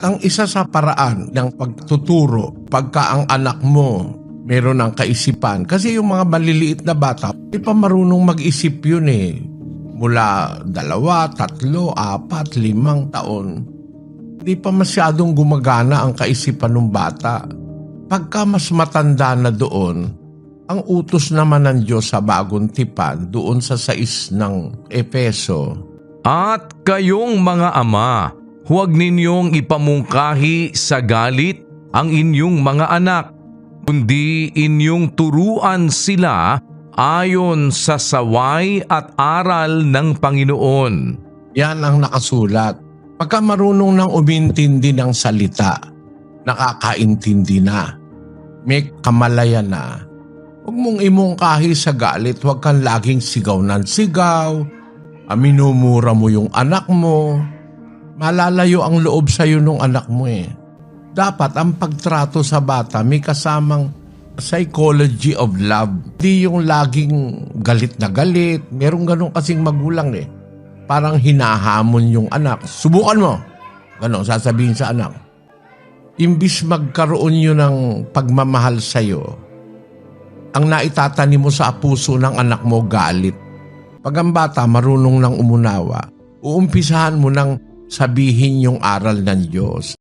Ang isa sa paraan ng pagtuturo pagka ang anak mo meron ng kaisipan, kasi yung mga maliliit na bata, di pa marunong mag-isip yun eh. Mula 2, 3, 4, 5 taon, di pa masyadong gumagana ang kaisipan ng bata. Pagka mas matanda na doon, ang utos naman ng Diyos sa bagong tipan doon sa 6 ng Efeso. At kayong mga ama, huwag ninyong ipamungkahi sa galit ang inyong mga anak, kundi inyong turuan sila ayon sa saway at aral ng Panginoon. Yan ang nakasulat. Pagka marunong nang umintindi ng salita, nakakaintindi na, may kamalayan na, huwag mong imungkahi sa galit, huwag kang laging sigaw ng sigaw, minumura mo yung anak mo, malalayo ang loob sa'yo ng anak mo eh. Dapat ang pagtrato sa bata may kasamang psychology of love. Hindi yung laging galit na galit. Merong ganun kasing magulang eh. Parang hinahamon yung anak. Subukan mo. Ganon, sasabihin sa anak. Imbis magkaroon yun ng pagmamahal sa'yo, ang naitatanim mo sa puso ng anak mo galit. Pag ang bata marunong nang umunawa, uumpisahan mo nang sabihin yung aral ng Diyos.